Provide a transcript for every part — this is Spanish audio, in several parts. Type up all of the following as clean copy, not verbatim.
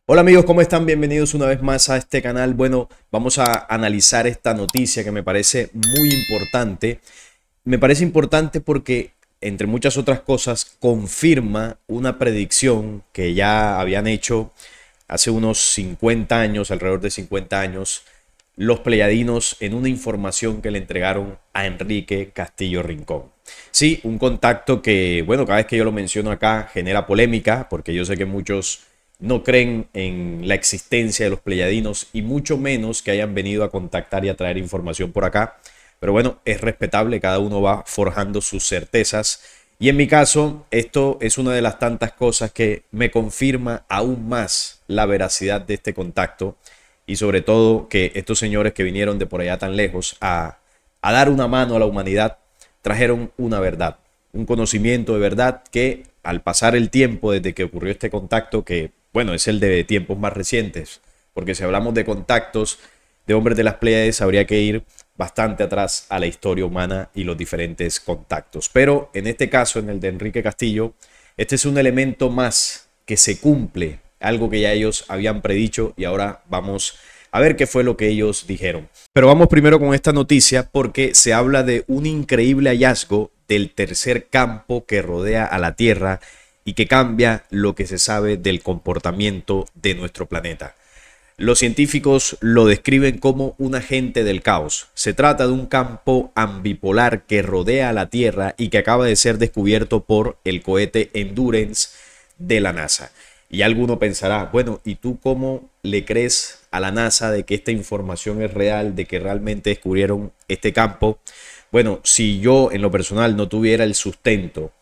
Hola amigos, ¿cómo están? Bienvenidos una vez más a este canal. Bueno, vamos a analizar esta noticia que me parece muy importante. Me parece importante porque, entre muchas otras cosas, confirma una predicción que ya habían hecho hace unos 50 años, alrededor de 50 años, los pleyadinos en una información que le entregaron a Enrique Castillo Rincón. Sí, un contacto que, bueno, cada vez que yo lo menciono acá genera polémica, porque yo sé que muchos no creen en la existencia de los pleyadinos y mucho menos que hayan venido a contactar y a traer información por acá. Pero bueno, es respetable, cada uno va forjando sus certezas. Y en mi caso, esto es una de las tantas cosas que me confirma aún más la veracidad de este contacto y sobre todo que estos señores que vinieron de por allá tan lejos a dar una mano a la humanidad trajeron una verdad, un conocimiento de verdad que al pasar el tiempo desde que ocurrió este contacto, que bueno, es el de tiempos más recientes, porque si hablamos de contactos de hombres de las Pléyades habría que ir bastante atrás a la historia humana y los diferentes contactos. Pero en este caso, en el de Enrique Castillo, este es un elemento más que se cumple, algo que ya ellos habían predicho y ahora vamos a ver qué fue lo que ellos dijeron. Pero vamos primero con esta noticia porque se habla de un increíble hallazgo del tercer campo que rodea a la Tierra y que cambia lo que se sabe del comportamiento de nuestro planeta. Los científicos lo describen como un agente del caos. Se trata de un campo ambipolar que rodea a la Tierra y que acaba de ser descubierto por el cohete Endurance de la NASA. Y alguno pensará, bueno, ¿y tú cómo le crees a la NASA de que esta información es real, de que realmente descubrieron este campo? Bueno, si yo en lo personal no tuviera el sustento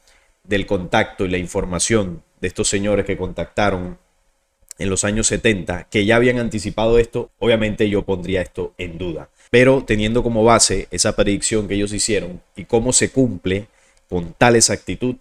del contacto y la información de estos señores que contactaron en los años 70, que ya habían anticipado esto, obviamente yo pondría esto en duda. Pero teniendo como base esa predicción que ellos hicieron y cómo se cumple con tal exactitud,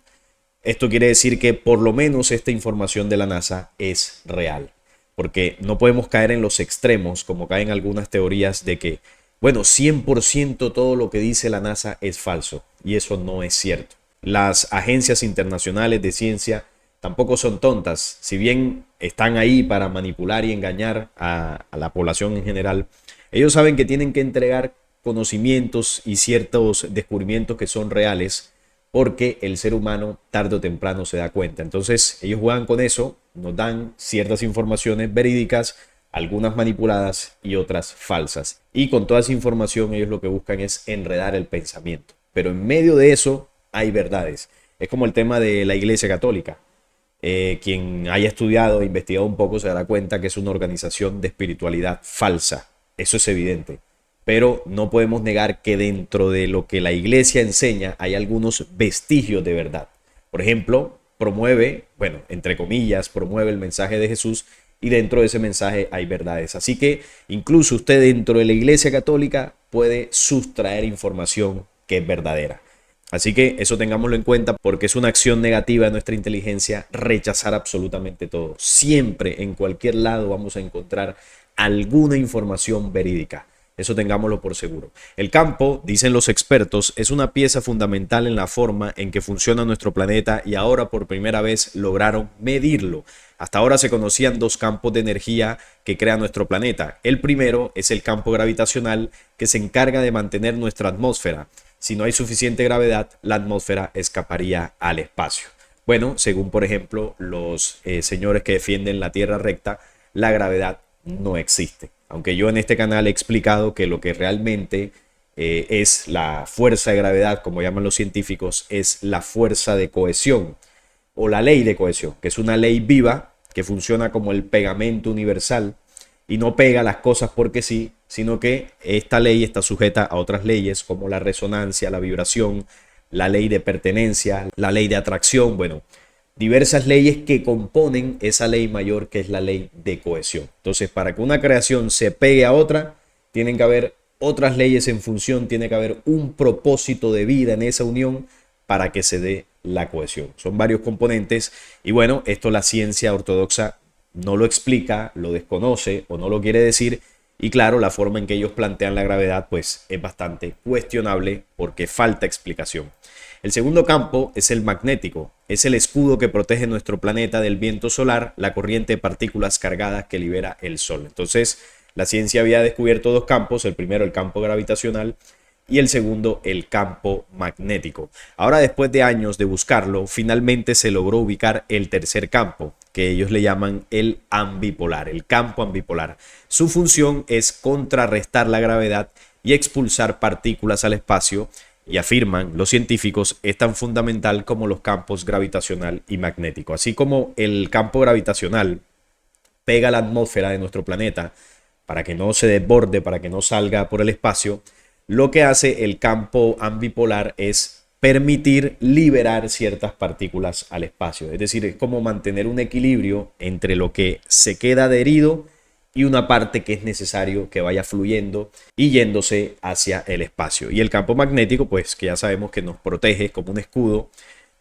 esto quiere decir que por lo menos esta información de la NASA es real. Porque no podemos caer en los extremos, como caen algunas teorías de que, bueno, 100% todo lo que dice la NASA es falso. Y eso no es cierto. Las agencias internacionales de ciencia tampoco son tontas. Si bien están ahí para manipular y engañar a la población en general, ellos saben que tienen que entregar conocimientos y ciertos descubrimientos que son reales porque el ser humano tarde o temprano se da cuenta. Entonces ellos juegan con eso, nos dan ciertas informaciones verídicas, algunas manipuladas y otras falsas. Y con toda esa información ellos lo que buscan es enredar el pensamiento. Pero en medio de eso hay verdades. Es como el tema de la Iglesia Católica. Quien haya estudiado e investigado un poco se dará cuenta que es una organización de espiritualidad falsa. Eso es evidente. Pero no podemos negar que dentro de lo que la iglesia enseña hay algunos vestigios de verdad. Por ejemplo, promueve, bueno, entre comillas, promueve el mensaje de Jesús y dentro de ese mensaje hay verdades. Así que incluso usted dentro de la iglesia católica puede sustraer información que es verdadera. Así que eso tengámoslo en cuenta porque es una acción negativa de nuestra inteligencia rechazar absolutamente todo. Siempre, en cualquier lado, vamos a encontrar alguna información verídica. Eso tengámoslo por seguro. El campo, dicen los expertos, es una pieza fundamental en la forma en que funciona nuestro planeta y ahora por primera vez lograron medirlo. Hasta ahora se conocían dos campos de energía que crea nuestro planeta. El primero es el campo gravitacional que se encarga de mantener nuestra atmósfera. Si no hay suficiente gravedad, la atmósfera escaparía al espacio. Bueno, según por ejemplo los señores que defienden la Tierra recta, la gravedad no existe. Aunque yo en este canal he explicado que lo que realmente es la fuerza de gravedad, como llaman los científicos, es la fuerza de cohesión o la ley de cohesión, que es una ley viva que funciona como el pegamento universal y no pega las cosas porque sí, sino que esta ley está sujeta a otras leyes como la resonancia, la vibración, la ley de pertenencia, la ley de atracción, bueno, diversas leyes que componen esa ley mayor que es la ley de cohesión. Entonces, para que una creación se pegue a otra, tienen que haber otras leyes en función, tiene que haber un propósito de vida en esa unión para que se dé la cohesión. Son varios componentes y bueno, esto la ciencia ortodoxa no lo explica, lo desconoce o no lo quiere decir Y claro, la forma en que ellos plantean la gravedad pues es bastante cuestionable porque falta explicación. El segundo campo es el magnético, es el escudo que protege nuestro planeta del viento solar, la corriente de partículas cargadas que libera el Sol. Entonces, la ciencia había descubierto dos campos, el primero el campo gravitacional y el segundo el campo magnético. Ahora, después de años de buscarlo, finalmente se logró ubicar el tercer campo, que ellos le llaman el ambipolar, el campo ambipolar. Su función es contrarrestar la gravedad y expulsar partículas al espacio, y afirman los científicos es tan fundamental como los campos gravitacional y magnético. Así como el campo gravitacional pega la atmósfera de nuestro planeta para que no se desborde, para que no salga por el espacio, lo que hace el campo ambipolar es permitir liberar ciertas partículas al espacio. Es decir, es como mantener un equilibrio entre lo que se queda adherido y una parte que es necesario que vaya fluyendo y yéndose hacia el espacio. Y el campo magnético, pues que ya sabemos que nos protege como un escudo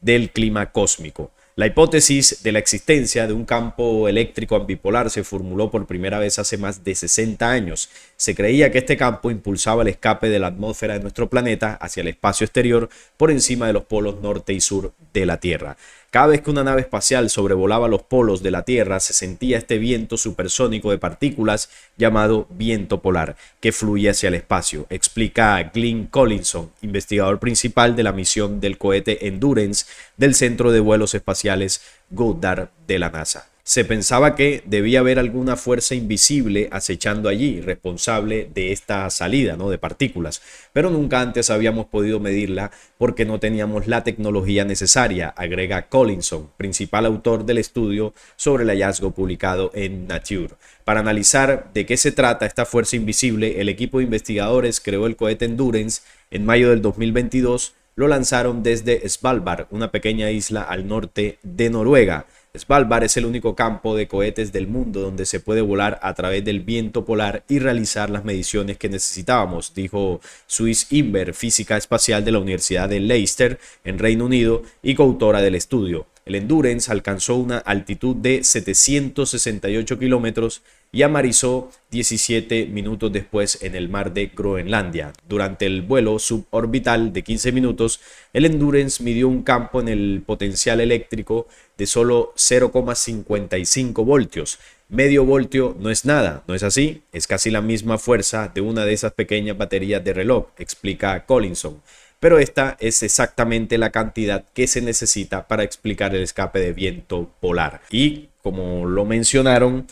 del clima cósmico. La hipótesis de la existencia de un campo eléctrico ambipolar se formuló por primera vez hace más de 60 años. Se creía que este campo impulsaba el escape de la atmósfera de nuestro planeta hacia el espacio exterior por encima de los polos norte y sur de la Tierra. Cada vez que una nave espacial sobrevolaba los polos de la Tierra, se sentía este viento supersónico de partículas llamado viento polar, que fluye hacia el espacio, explica Glyn Collinson, investigador principal de la misión del cohete Endurance del Centro de Vuelos Espaciales Goddard de la NASA. Se pensaba que debía haber alguna fuerza invisible acechando allí, responsable de esta salida, ¿no?, de partículas, pero nunca antes habíamos podido medirla porque no teníamos la tecnología necesaria, agrega Collinson, principal autor del estudio sobre el hallazgo publicado en Nature. Para analizar de qué se trata esta fuerza invisible, el equipo de investigadores creó el cohete Endurance en mayo del 2022. Lo lanzaron desde Svalbard, una pequeña isla al norte de Noruega. Svalbard es el único campo de cohetes del mundo donde se puede volar a través del viento polar y realizar las mediciones que necesitábamos, dijo Suisse Imber, física espacial de la Universidad de Leicester, en Reino Unido, y coautora del estudio. El Endurance alcanzó una altitud de 768 kilómetros y amarizó 17 minutos después en el mar de Groenlandia. Durante el vuelo suborbital de 15 minutos, el Endurance midió un campo en el potencial eléctrico de solo 0,55 voltios. Medio voltio no es nada, ¿no es así? Es casi la misma fuerza de una de esas pequeñas baterías de reloj, explica Collinson. Pero esta es exactamente la cantidad que se necesita para explicar el escape de viento polar. Y como lo mencionaron,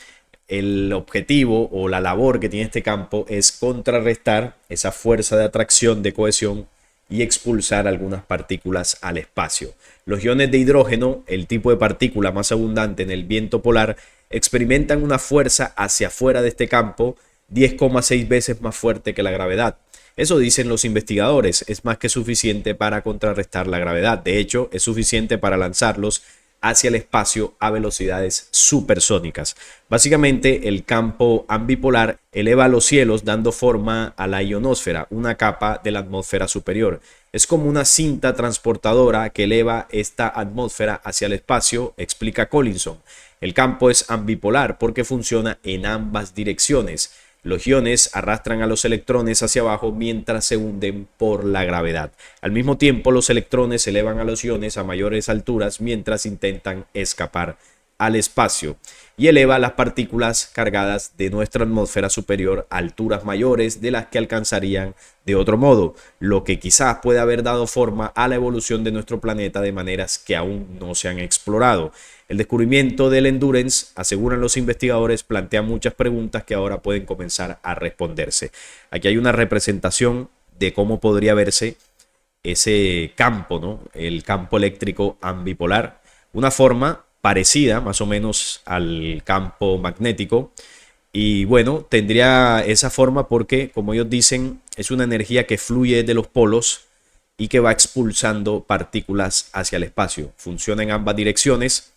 el objetivo o la labor que tiene este campo es contrarrestar esa fuerza de atracción, de cohesión, y expulsar algunas partículas al espacio. Los iones de hidrógeno, el tipo de partícula más abundante en el viento polar, experimentan una fuerza hacia afuera de este campo 10,6 veces más fuerte que la gravedad. Eso dicen los investigadores, es más que suficiente para contrarrestar la gravedad. De hecho, es suficiente para lanzarlos hacia el espacio a velocidades supersónicas. Básicamente, el campo ambipolar eleva los cielos dando forma a la ionosfera, una capa de la atmósfera superior. Es como una cinta transportadora que eleva esta atmósfera hacia el espacio, explica Collinson. El campo es ambipolar porque funciona en ambas direcciones. Los iones arrastran a los electrones hacia abajo mientras se hunden por la gravedad. Al mismo tiempo, los electrones elevan a los iones a mayores alturas mientras intentan escapar al espacio, y eleva las partículas cargadas de nuestra atmósfera superior a alturas mayores de las que alcanzarían de otro modo, lo que quizás puede haber dado forma a la evolución de nuestro planeta de maneras que aún no se han explorado. El descubrimiento del Endurance, aseguran los investigadores, plantea muchas preguntas que ahora pueden comenzar a responderse. Aquí hay una representación de cómo podría verse ese campo, ¿no?, el campo eléctrico ambipolar, una forma parecida más o menos al campo magnético, y bueno, tendría esa forma porque, como ellos dicen, es una energía que fluye de los polos y que va expulsando partículas hacia el espacio. Funciona en ambas direcciones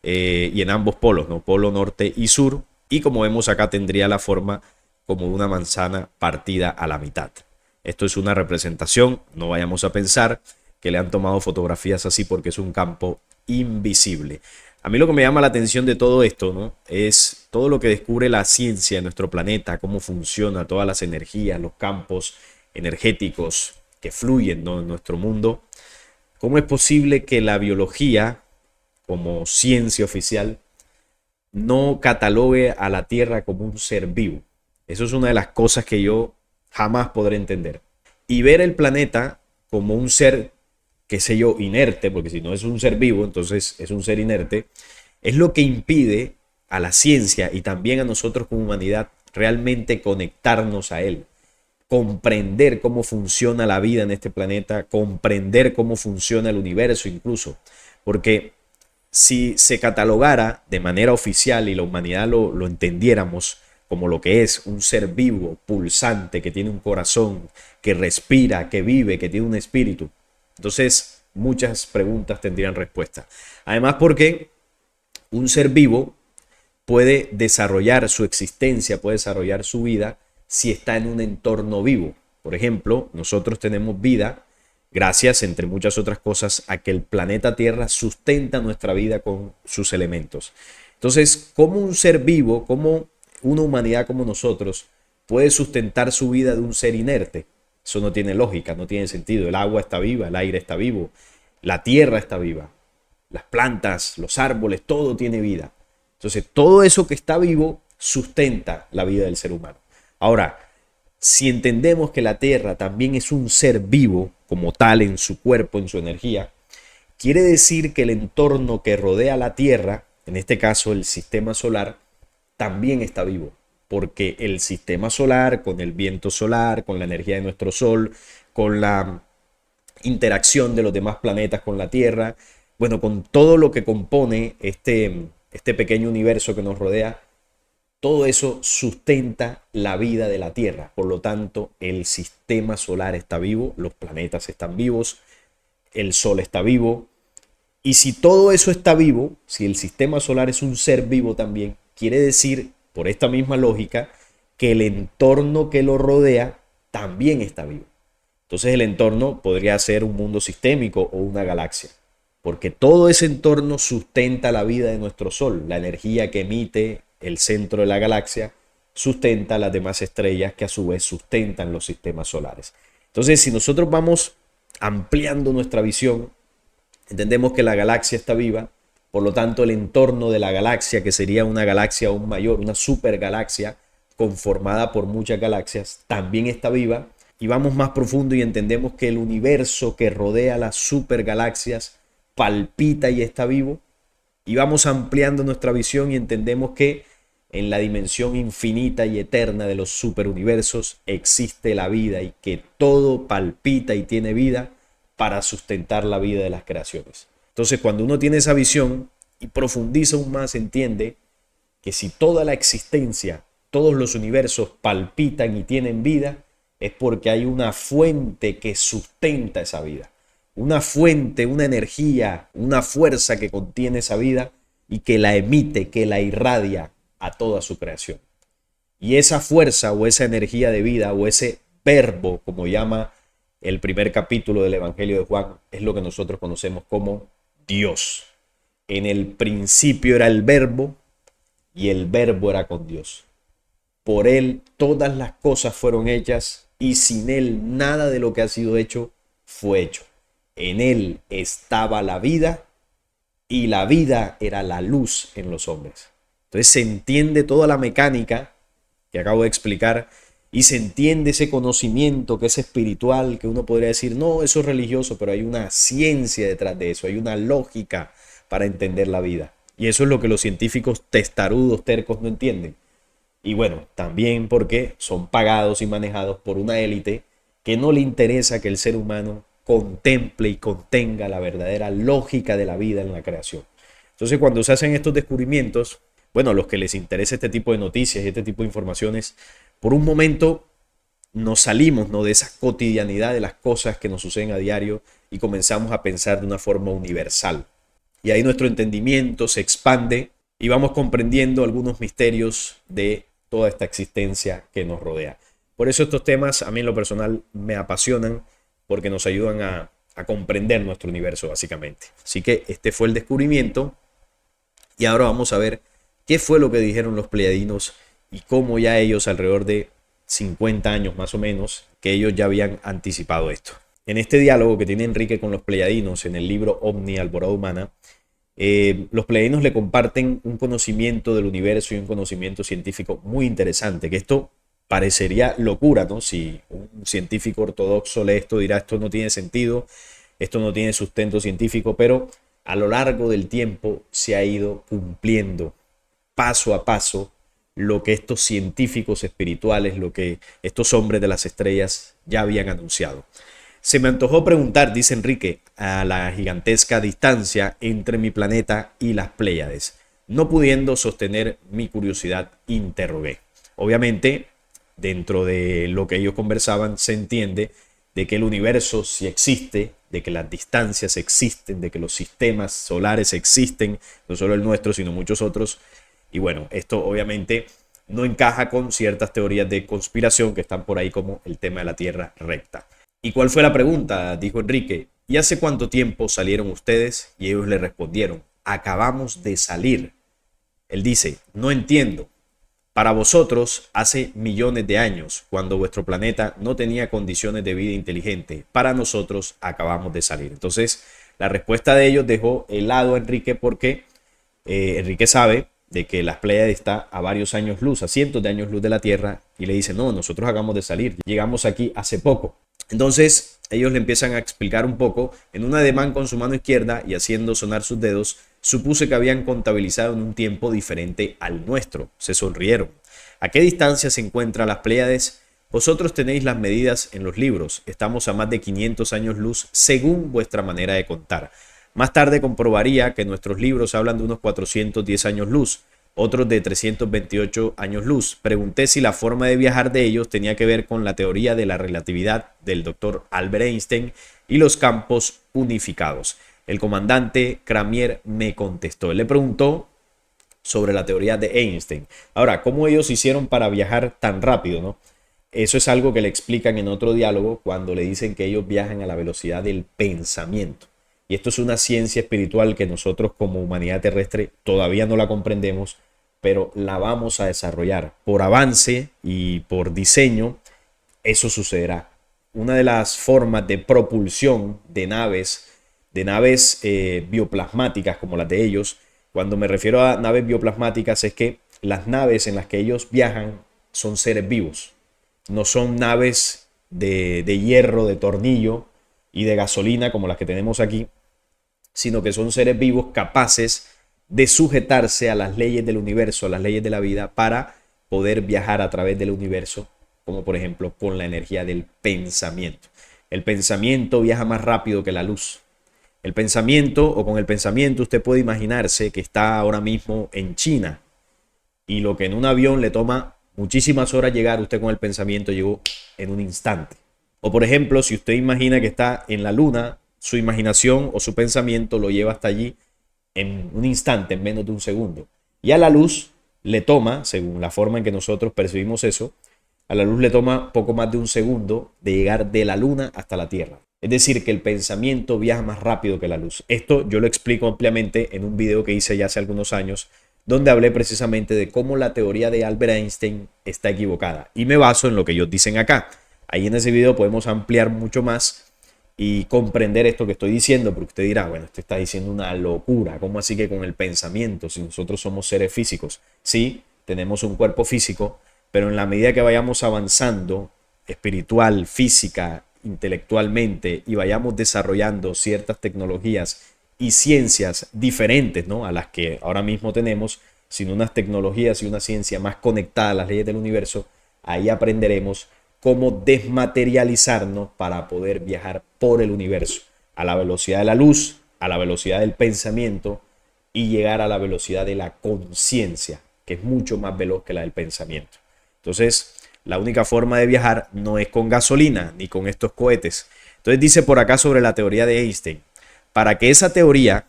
y en ambos polos, ¿no?, polo norte y sur, y como vemos acá tendría la forma como una manzana partida a la mitad. Esto es una representación, no vayamos a pensar que le han tomado fotografías así porque es un campo invisible. A mí lo que me llama la atención de todo esto, ¿no? Es todo lo que descubre la ciencia en nuestro planeta, cómo funciona todas las energías, los campos energéticos que fluyen, ¿no?, en nuestro mundo. ¿Cómo es posible que la biología, como ciencia oficial, no catalogue a la Tierra como un ser vivo? Eso es una de las cosas que yo jamás podré entender. Y ver el planeta como un ser, qué sé yo, inerte, porque si no es un ser vivo, entonces es un ser inerte, es lo que impide a la ciencia y también a nosotros como humanidad realmente conectarnos a él, comprender cómo funciona la vida en este planeta, comprender cómo funciona el universo incluso, porque si se catalogara de manera oficial y la humanidad lo entendiéramos como lo que es un ser vivo, pulsante, que tiene un corazón, que respira, que vive, que tiene un espíritu, entonces muchas preguntas tendrían respuesta. Además, porque un ser vivo puede desarrollar su existencia, puede desarrollar su vida si está en un entorno vivo. Por ejemplo, nosotros tenemos vida gracias, entre muchas otras cosas, a que el planeta Tierra sustenta nuestra vida con sus elementos. Entonces, ¿cómo un ser vivo, cómo una humanidad como nosotros puede sustentar su vida de un ser inerte? Eso no tiene lógica, no tiene sentido. El agua está viva, el aire está vivo, la tierra está viva, las plantas, los árboles, todo tiene vida. Entonces, todo eso que está vivo sustenta la vida del ser humano. Ahora, si entendemos que la Tierra también es un ser vivo como tal en su cuerpo, en su energía, quiere decir que el entorno que rodea la Tierra, en este caso el sistema solar, también está vivo. Porque el sistema solar, con el viento solar, con la energía de nuestro Sol, con la interacción de los demás planetas con la Tierra, bueno, con todo lo que compone este pequeño universo que nos rodea, todo eso sustenta la vida de la Tierra. Por lo tanto, el sistema solar está vivo, los planetas están vivos, el Sol está vivo. Y si todo eso está vivo, si el sistema solar es un ser vivo también, quiere decir, por esta misma lógica, que el entorno que lo rodea también está vivo. Entonces el entorno podría ser un mundo sistémico o una galaxia, porque todo ese entorno sustenta la vida de nuestro Sol, la energía que emite el centro de la galaxia sustenta las demás estrellas que a su vez sustentan los sistemas solares. Entonces, si nosotros vamos ampliando nuestra visión, entendemos que la galaxia está viva, por lo tanto el entorno de la galaxia, que sería una galaxia aún mayor, una supergalaxia conformada por muchas galaxias, también está viva. Y vamos más profundo y entendemos que el universo que rodea las supergalaxias palpita y está vivo. Y vamos ampliando nuestra visión y entendemos que en la dimensión infinita y eterna de los superuniversos existe la vida y que todo palpita y tiene vida para sustentar la vida de las creaciones. Entonces, cuando uno tiene esa visión y profundiza aún más, entiende que si toda la existencia, todos los universos palpitan y tienen vida, es porque hay una fuente que sustenta esa vida. Una fuente, una energía, una fuerza que contiene esa vida y que la emite, que la irradia a toda su creación. Y esa fuerza o esa energía de vida o ese verbo, como llama el primer capítulo del Evangelio de Juan, es lo que nosotros conocemos como Dios. En el principio era el verbo y el verbo era con Dios. Por él todas las cosas fueron hechas y sin él nada de lo que ha sido hecho fue hecho. En él estaba la vida y la vida era la luz en los hombres. Entonces se entiende toda la mecánica que acabo de explicar y se entiende ese conocimiento que es espiritual, que uno podría decir, no, eso es religioso, pero hay una ciencia detrás de eso, hay una lógica para entender la vida. Y eso es lo que los científicos testarudos, tercos no entienden. Y bueno, también porque son pagados y manejados por una élite que no le interesa que el ser humano contemple y contenga la verdadera lógica de la vida en la creación. Entonces, cuando se hacen estos descubrimientos, bueno, a los que les interesa este tipo de noticias y este tipo de informaciones, por un momento nos salimos, ¿no?, de esa cotidianidad de las cosas que nos suceden a diario y comenzamos a pensar de una forma universal. Y ahí nuestro entendimiento se expande y vamos comprendiendo algunos misterios de toda esta existencia que nos rodea. Por eso estos temas a mí en lo personal me apasionan porque nos ayudan a comprender nuestro universo básicamente. Así que este fue el descubrimiento Y ahora vamos a ver qué fue lo que dijeron los pleiadinos y cómo ya ellos, alrededor de 50 años más o menos, que ellos ya habían anticipado esto. En este diálogo que tiene Enrique con los pleiadinos en el libro Omni, Alborada Humana, los pleiadinos le comparten un conocimiento del universo y un conocimiento científico muy interesante, que esto parecería locura, ¿no? Si un científico ortodoxo lee esto, dirá esto no tiene sentido, esto no tiene sustento científico, pero a lo largo del tiempo se ha ido cumpliendo paso a paso lo que estos científicos espirituales, lo que estos hombres de las estrellas ya habían anunciado. Se me antojó preguntar, dice Enrique, a la gigantesca distancia entre mi planeta y las Pléyades. No pudiendo sostener mi curiosidad, interrogué. Obviamente, dentro de lo que ellos conversaban, se entiende de que el universo sí existe, de que las distancias existen, de que los sistemas solares existen, no solo el nuestro, sino muchos otros. Y bueno, esto obviamente no encaja con ciertas teorías de conspiración que están por ahí, como el tema de la Tierra recta. ¿Y cuál fue la pregunta?, dijo Enrique. ¿Y hace cuánto tiempo salieron ustedes? Y ellos le respondieron: acabamos de salir. Él dice: no entiendo. Para vosotros hace millones de años, cuando vuestro planeta no tenía condiciones de vida inteligente. Para nosotros acabamos de salir. Entonces, la respuesta de ellos dejó helado a Enrique, porque Enrique sabe de que las Pléyades está a varios años luz, a cientos de años luz de la Tierra, y le dice: no, nosotros acabamos de salir, llegamos aquí hace poco. Entonces ellos le empiezan a explicar un poco. En un ademán con su mano izquierda y haciendo sonar sus dedos, supuse que habían contabilizado en un tiempo diferente al nuestro. Se sonrieron. ¿A qué distancia se encuentran las Pléyades? Vosotros tenéis las medidas en los libros. Estamos a más de 500 años luz según vuestra manera de contar. Más tarde comprobaría que nuestros libros hablan de unos 410 años luz, otros de 328 años luz. Pregunté si la forma de viajar de ellos tenía que ver con la teoría de la relatividad del doctor Albert Einstein y los campos unificados. El comandante Cramier me contestó. Él le preguntó sobre la teoría de Einstein. Ahora, ¿cómo ellos hicieron para viajar tan rápido, no? Eso es algo que le explican en otro diálogo, cuando le dicen que ellos viajan a la velocidad del pensamiento. Y esto es una ciencia espiritual que nosotros como humanidad terrestre todavía no la comprendemos, pero la vamos a desarrollar. Por avance y por diseño, eso sucederá. Una de las formas de propulsión de naves bioplasmáticas como las de ellos, cuando me refiero a naves bioplasmáticas, es que las naves en las que ellos viajan son seres vivos. No son naves de hierro, de tornillo y de gasolina como las que tenemos aquí, sino que son seres vivos capaces de sujetarse a las leyes del universo, a las leyes de la vida, para poder viajar a través del universo, como por ejemplo con la energía del pensamiento. El pensamiento viaja más rápido que la luz. El pensamiento, o con el pensamiento, usted puede imaginarse que está ahora mismo en China, y lo que en un avión le toma muchísimas horas llegar, usted con el pensamiento llegó en un instante. O por ejemplo, si usted imagina que está en la luna, su imaginación o su pensamiento lo lleva hasta allí en un instante, en menos de un segundo. Y a la luz le toma, según la forma en que nosotros percibimos eso, a la luz le toma poco más de un segundo de llegar de la luna hasta la Tierra. Es decir, que el pensamiento viaja más rápido que la luz. Esto yo lo explico ampliamente en un video que hice ya hace algunos años, donde hablé precisamente de cómo la teoría de Albert Einstein está equivocada. Y me baso en lo que ellos dicen acá. Ahí en ese video podemos ampliar mucho más y comprender esto que estoy diciendo, porque usted dirá: bueno, usted está diciendo una locura. ¿Cómo así que con el pensamiento, si nosotros somos seres físicos? Sí, tenemos un cuerpo físico, pero en la medida que vayamos avanzando espiritual, física, intelectualmente, y vayamos desarrollando ciertas tecnologías y ciencias diferentes, ¿no?, a las que ahora mismo tenemos, sino unas tecnologías y una ciencia más conectada a las leyes del universo, ahí aprenderemos cómo desmaterializarnos para poder viajar por el universo a la velocidad de la luz, a la velocidad del pensamiento, y llegar a la velocidad de la conciencia, que es mucho más veloz que la del pensamiento. Entonces, la única forma de viajar no es con gasolina ni con estos cohetes. Entonces dice por acá sobre la teoría de Einstein: para que esa teoría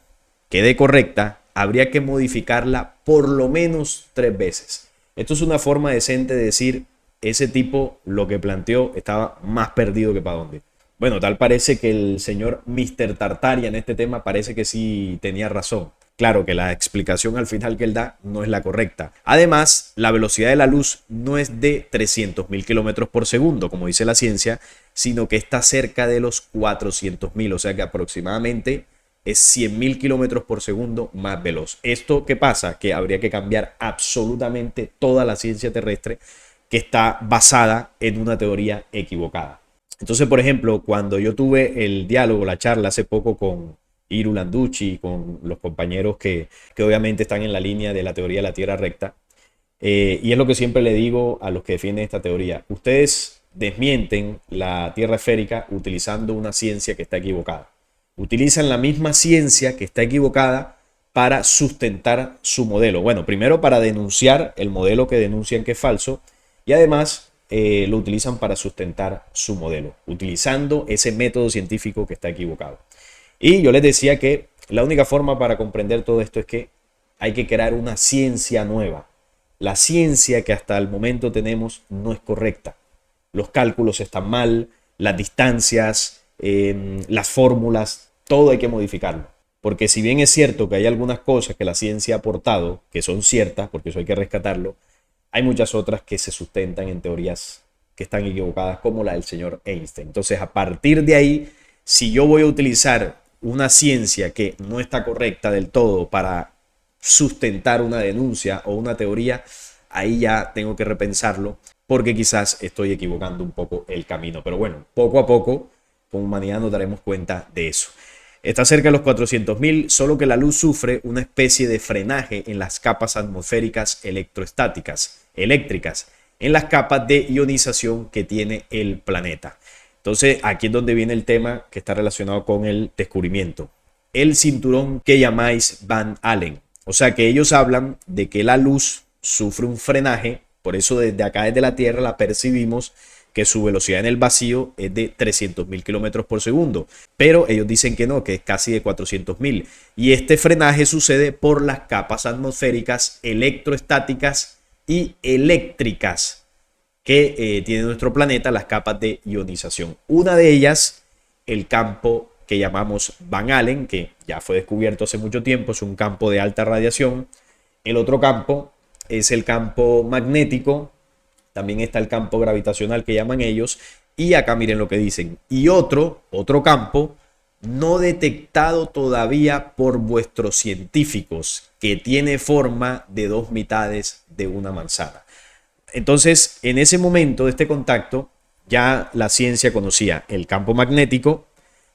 quede correcta, habría que modificarla por lo menos 3 veces. Esto es una forma decente de decir: ese tipo lo que planteó estaba más perdido que para dónde. Bueno, tal parece que el señor Mr. Tartaria en este tema parece que sí tenía razón. claro que la explicación al final que él da no es la correcta. Además, la velocidad de la luz no es de 300.000 kilómetros por segundo, como dice la ciencia, sino que está cerca de los 400.000, o sea que aproximadamente es 100.000 kilómetros por segundo más veloz. ¿Esto qué pasa? Que habría que cambiar absolutamente toda la ciencia terrestre que está basada en una teoría equivocada. Entonces, por ejemplo, cuando yo tuve el diálogo, la charla hace poco con Iru Landucci, con los compañeros que obviamente están en la línea de la teoría de la Tierra recta, y es lo que siempre le digo a los que defienden esta teoría, ustedes desmienten la Tierra esférica utilizando una ciencia que está equivocada. Utilizan la misma ciencia que está equivocada para sustentar su modelo. Bueno, primero para denunciar el modelo que denuncian que es falso y además lo utilizan para sustentar su modelo, utilizando ese método científico que está equivocado. Y yo les decía que la única forma para comprender todo esto es que hay que crear una ciencia nueva. La ciencia que hasta el momento tenemos no es correcta. Los cálculos están mal, las distancias, las fórmulas, todo hay que modificarlo. Porque si bien es cierto que hay algunas cosas que la ciencia ha aportado, que son ciertas, porque eso hay que rescatarlo, hay muchas otras que se sustentan en teorías que están equivocadas, como la del señor Einstein. Entonces, a partir de ahí, si yo voy a utilizar una ciencia que no está correcta del todo para sustentar una denuncia o una teoría, ahí ya tengo que repensarlo porque quizás estoy equivocando un poco el camino. Pero bueno, poco a poco, como humanidad nos daremos cuenta de eso. Está cerca de los 400.000, solo que la luz sufre una especie de frenaje en las capas atmosféricas electrostáticas, eléctricas, en las capas de ionización que tiene el planeta. Entonces, aquí es donde viene el tema que está relacionado con el descubrimiento. El cinturón que llamáis Van Allen. O sea que ellos hablan de que la luz sufre un frenaje, por eso desde acá, desde la Tierra, la percibimos que su velocidad en el vacío es de 300.000 kilómetros por segundo. Pero ellos dicen que no, que es casi de 400.000. Y este frenaje sucede por las capas atmosféricas electroestáticas y eléctricas que tiene nuestro planeta, las capas de ionización. Una de ellas, el campo que llamamos Van Allen, que ya fue descubierto hace mucho tiempo, es un campo de alta radiación. El otro campo es el campo magnético, también está el campo gravitacional que llaman ellos, y acá miren lo que dicen. Y otro campo no detectado todavía por vuestros científicos, que tiene forma de dos mitades de una manzana. Entonces, en ese momento de este contacto, ya la ciencia conocía el campo magnético,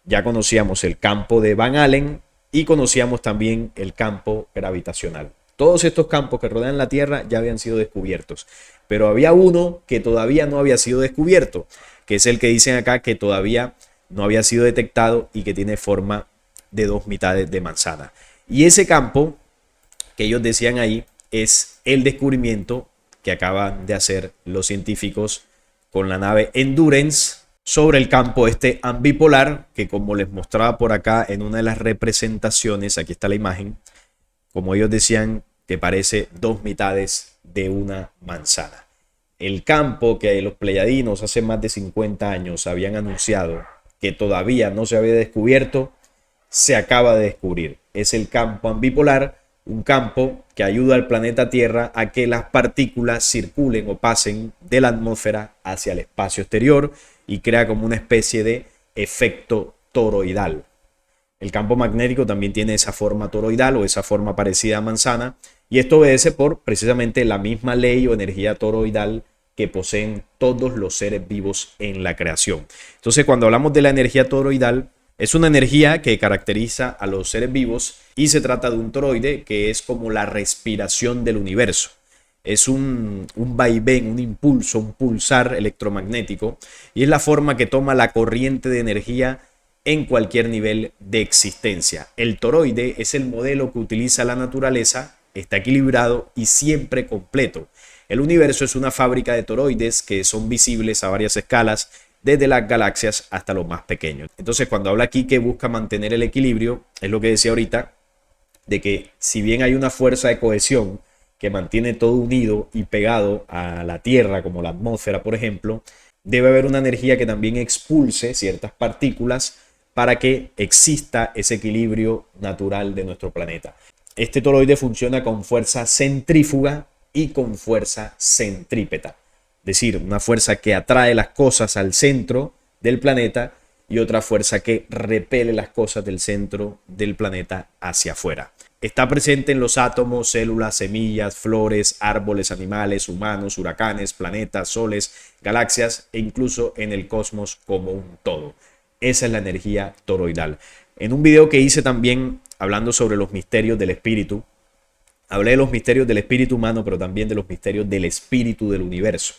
ya conocíamos el campo de Van Allen y conocíamos también el campo gravitacional. Todos estos campos que rodean la Tierra ya habían sido descubiertos, pero había uno que todavía no había sido descubierto, que es el que dicen acá que todavía no había sido detectado y que tiene forma de dos mitades de manzana. Y ese campo que ellos decían ahí es el descubrimiento que acaban de hacer los científicos con la nave Endurance sobre el campo este ambipolar, que como les mostraba por acá en una de las representaciones, aquí está la imagen, como ellos decían, que parece dos mitades de una manzana. El campo que los pleyadinos hace más de 50 años habían anunciado que todavía no se había descubierto, se acaba de descubrir. Es el campo ambipolar, un campo que ayuda al planeta Tierra a que las partículas circulen o pasen de la atmósfera hacia el espacio exterior y crea como una especie de efecto toroidal. El campo magnético también tiene esa forma toroidal o esa forma parecida a manzana, y esto obedece por precisamente la misma ley o energía toroidal que poseen todos los seres vivos en la creación. Entonces, cuando hablamos de la energía toroidal, es una energía que caracteriza a los seres vivos y se trata de un toroide que es como la respiración del universo. Es un vaivén, un impulso, un pulsar electromagnético, y es la forma que toma la corriente de energía en cualquier nivel de existencia. El toroide es el modelo que utiliza la naturaleza, está equilibrado y siempre completo. El universo es una fábrica de toroides que son visibles a varias escalas, desde las galaxias hasta los más pequeños. Entonces, cuando habla aquí que busca mantener el equilibrio, es lo que decía ahorita, de que si bien hay una fuerza de cohesión que mantiene todo unido y pegado a la Tierra, como la atmósfera, por ejemplo, debe haber una energía que también expulse ciertas partículas para que exista ese equilibrio natural de nuestro planeta. Este toroide funciona con fuerza centrífuga y con fuerza centrípeta. Es decir, una fuerza que atrae las cosas al centro del planeta y otra fuerza que repele las cosas del centro del planeta hacia afuera. Está presente en los átomos, células, semillas, flores, árboles, animales, humanos, huracanes, planetas, soles, galaxias e incluso en el cosmos como un todo. Esa es la energía toroidal. En un video que hice también hablando sobre los misterios del espíritu, hablé de los misterios del espíritu humano, pero también de los misterios del espíritu del universo.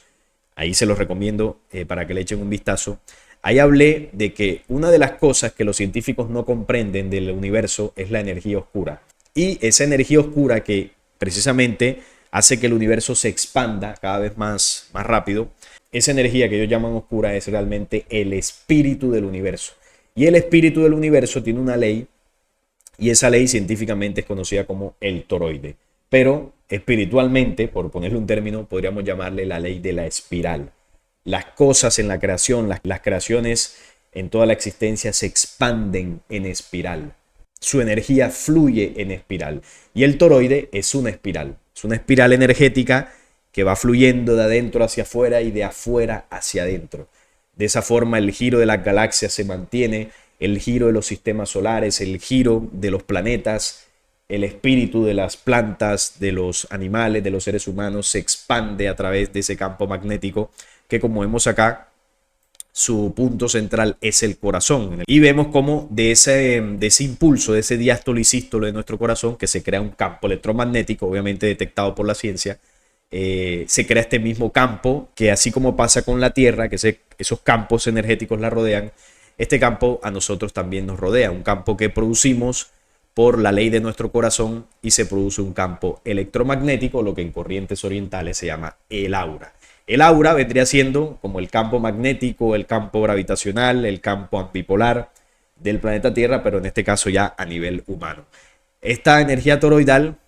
Ahí se los recomiendo para que le echen un vistazo. Ahí hablé de que una de las cosas que los científicos no comprenden del universo es la energía oscura. Y esa energía oscura que precisamente hace que el universo se expanda cada vez más rápido, esa energía que ellos llaman oscura es realmente el espíritu del universo. Y el espíritu del universo tiene una ley, y esa ley científicamente es conocida como el toroide. Pero espiritualmente, por ponerle un término, podríamos llamarle la ley de la espiral. Las cosas en la creación, las creaciones en toda la existencia se expanden en espiral. Su energía fluye en espiral. Y el toroide es una espiral. Es una espiral energética que va fluyendo de adentro hacia afuera y de afuera hacia adentro. De esa forma el giro de las galaxias se mantiene, el giro de los sistemas solares, el giro de los planetas, el espíritu de las plantas, de los animales, de los seres humanos se expande a través de ese campo magnético que, como vemos acá, su punto central es el corazón. Y vemos cómo de ese impulso, de ese diástolo y sístolo de nuestro corazón, que se crea un campo electromagnético, obviamente detectado por la ciencia, se crea este mismo campo que, así como pasa con la Tierra, que esos campos energéticos la rodean, este campo a nosotros también nos rodea, un campo que producimos por la ley de nuestro corazón y se produce un campo electromagnético, lo que en corrientes orientales se llama el aura. El aura vendría siendo como el campo magnético, el campo gravitacional, el campo ambipolar del planeta Tierra, pero en este caso ya a nivel humano. Esta energía toroidal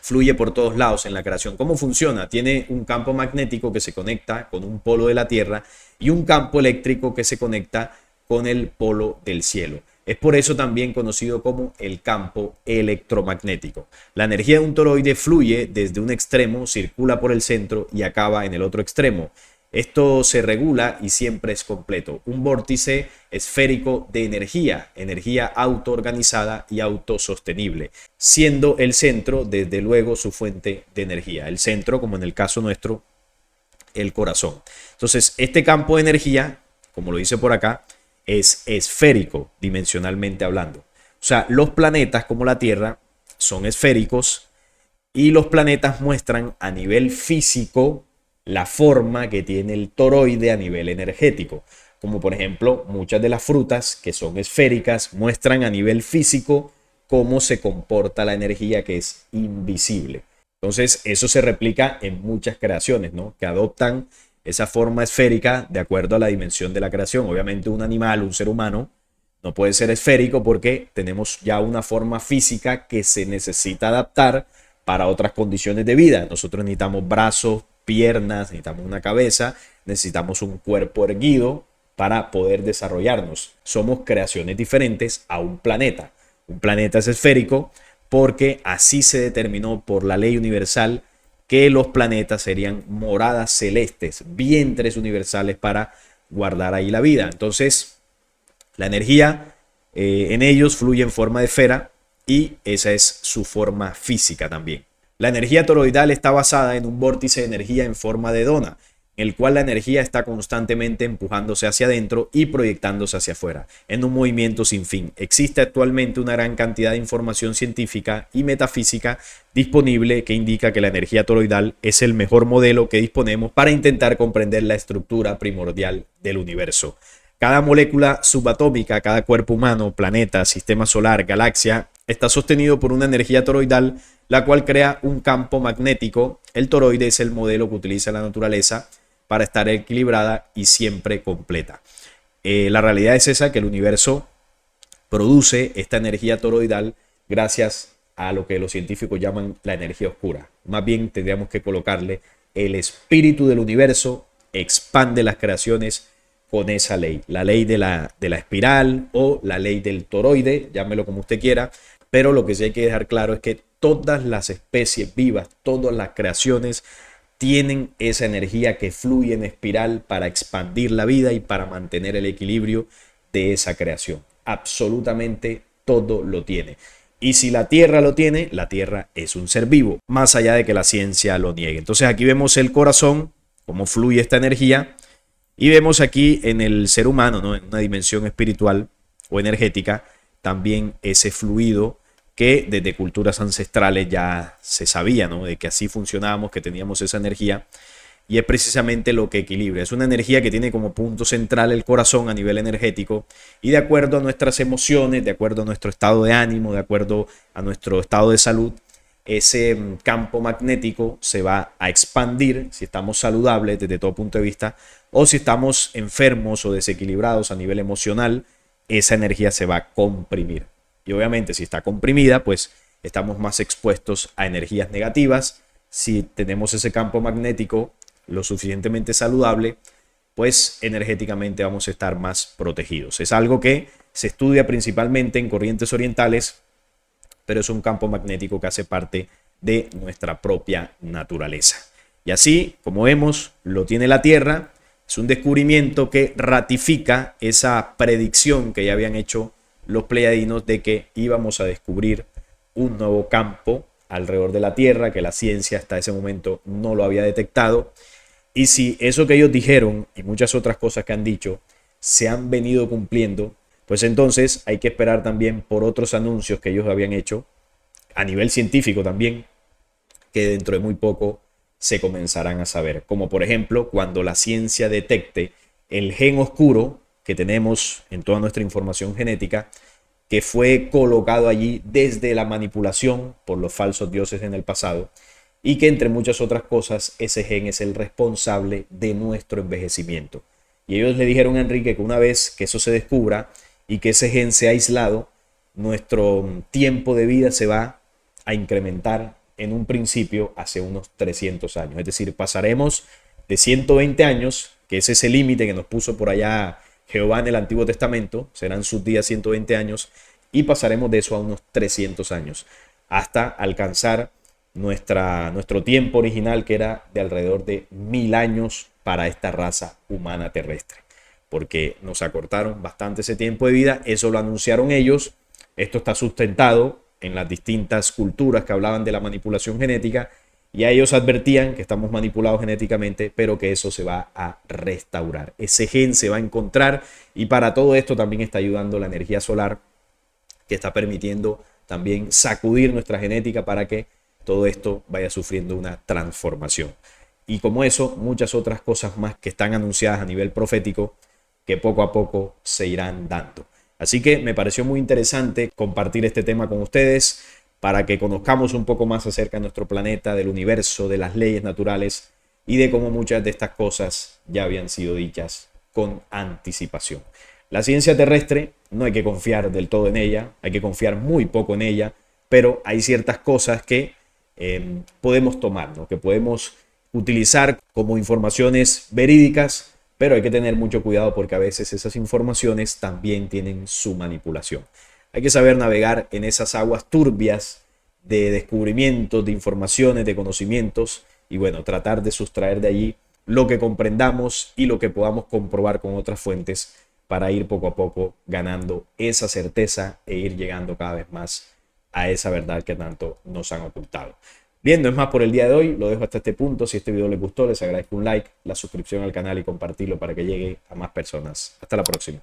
fluye por todos lados en la creación. ¿Cómo funciona? Tiene un campo magnético que se conecta con un polo de la Tierra y un campo eléctrico que se conecta con el polo del cielo. Es por eso también conocido como el campo electromagnético. La energía de un toroide fluye desde un extremo, circula por el centro y acaba en el otro extremo. Esto se regula y siempre es completo. Un vórtice esférico de energía autoorganizada y autosostenible, siendo el centro, desde luego, su fuente de energía. El centro, como en el caso nuestro, el corazón. Entonces, este campo de energía, como lo dice por acá, es esférico, dimensionalmente hablando. O sea, los planetas como la Tierra son esféricos y los planetas muestran a nivel físico la forma que tiene el toroide a nivel energético. Como por ejemplo, muchas de las frutas que son esféricas muestran a nivel físico cómo se comporta la energía que es invisible. Entonces, eso se replica en muchas creaciones, ¿no? Que adoptan esa forma esférica de acuerdo a la dimensión de la creación. Obviamente un animal, un ser humano, no puede ser esférico porque tenemos ya una forma física que se necesita adaptar para otras condiciones de vida. Nosotros necesitamos brazos, piernas, necesitamos una cabeza, necesitamos un cuerpo erguido para poder desarrollarnos. Somos creaciones diferentes a un planeta. Un planeta es esférico porque así se determinó por la ley universal que los planetas serían moradas celestes, vientres universales para guardar ahí la vida. Entonces, la energía en ellos fluye en forma de esfera y esa es su forma física también. La energía toroidal está basada en un vórtice de energía en forma de dona, en el cual la energía está constantemente empujándose hacia adentro y proyectándose hacia afuera, en un movimiento sin fin. Existe actualmente una gran cantidad de información científica y metafísica disponible que indica que la energía toroidal es el mejor modelo que disponemos para intentar comprender la estructura primordial del universo. Cada molécula subatómica, cada cuerpo humano, planeta, sistema solar, galaxia, está sostenido por una energía toroidal, la cual crea un campo magnético. El toroide es el modelo que utiliza la naturaleza para estar equilibrada y siempre completa. La realidad es esa, que el universo produce esta energía toroidal gracias a lo que los científicos llaman la energía oscura. Más bien tendríamos que colocarle el espíritu del universo, expande las creaciones con esa ley, la ley de la espiral o la ley del toroide, llámelo como usted quiera. Pero lo que sí hay que dejar claro es que todas las especies vivas, todas las creaciones tienen esa energía que fluye en espiral para expandir la vida y para mantener el equilibrio de esa creación. Absolutamente todo lo tiene. Y si la Tierra lo tiene, la Tierra es un ser vivo, más allá de que la ciencia lo niegue. Entonces aquí vemos el corazón, cómo fluye esta energía, y vemos aquí en el ser humano, ¿no?, en una dimensión espiritual o energética, también ese fluido que desde culturas ancestrales ya se sabía, ¿no?, de que así funcionábamos, que teníamos esa energía, y es precisamente lo que equilibra. Es una energía que tiene como punto central el corazón a nivel energético, y de acuerdo a nuestras emociones, de acuerdo a nuestro estado de ánimo, de acuerdo a nuestro estado de salud, ese campo magnético se va a expandir si estamos saludables desde todo punto de vista, o si estamos enfermos o desequilibrados a nivel emocional, esa energía se va a comprimir. Y obviamente si está comprimida, pues estamos más expuestos a energías negativas. Si tenemos ese campo magnético lo suficientemente saludable, pues energéticamente vamos a estar más protegidos. Es algo que se estudia principalmente en corrientes orientales, pero es un campo magnético que hace parte de nuestra propia naturaleza. Y así, como vemos, lo tiene la Tierra. Es un descubrimiento que ratifica esa predicción que ya habían hecho los pleiadianos de que íbamos a descubrir un nuevo campo alrededor de la Tierra, que la ciencia hasta ese momento no lo había detectado. Y si eso que ellos dijeron y muchas otras cosas que han dicho se han venido cumpliendo, pues entonces hay que esperar también por otros anuncios que ellos habían hecho a nivel científico también, que dentro de muy poco se comenzarán a saber. Como por ejemplo, cuando la ciencia detecte el gen oscuro que tenemos en toda nuestra información genética, que fue colocado allí desde la manipulación por los falsos dioses en el pasado, y que entre muchas otras cosas ese gen es el responsable de nuestro envejecimiento. Y ellos le dijeron a Enrique que una vez que eso se descubra y que ese gen sea aislado, nuestro tiempo de vida se va a incrementar en un principio hace unos 300 años. Es decir, pasaremos de 120 años, que es ese límite que nos puso por allá Jehová en el Antiguo Testamento, serán sus días 120 años, y pasaremos de eso a unos 300 años, hasta alcanzar nuestro tiempo original, que era de alrededor de 1000 años para esta raza humana terrestre, porque nos acortaron bastante ese tiempo de vida. Eso lo anunciaron ellos. Esto está sustentado en las distintas culturas que hablaban de la manipulación genética, y a ellos advertían que estamos manipulados genéticamente, pero que eso se va a restaurar. Ese gen se va a encontrar, y para todo esto también está ayudando la energía solar, que está permitiendo también sacudir nuestra genética para que todo esto vaya sufriendo una transformación. Y como eso, muchas otras cosas más que están anunciadas a nivel profético, que poco a poco se irán dando. Así que me pareció muy interesante compartir este tema con ustedes para que conozcamos un poco más acerca de nuestro planeta, del universo, de las leyes naturales y de cómo muchas de estas cosas ya habían sido dichas con anticipación. La ciencia terrestre no hay que confiar del todo en ella, hay que confiar muy poco en ella, pero hay ciertas cosas que podemos tomar, ¿no?, que podemos utilizar como informaciones verídicas, pero hay que tener mucho cuidado porque a veces esas informaciones también tienen su manipulación. Hay que saber navegar en esas aguas turbias de descubrimientos, de informaciones, de conocimientos, y bueno, tratar de sustraer de allí lo que comprendamos y lo que podamos comprobar con otras fuentes para ir poco a poco ganando esa certeza e ir llegando cada vez más a esa verdad que tanto nos han ocultado. Bien, no es más por el día de hoy, lo dejo hasta este punto. Si este video les gustó, les agradezco un like, la suscripción al canal y compartirlo para que llegue a más personas. Hasta la próxima.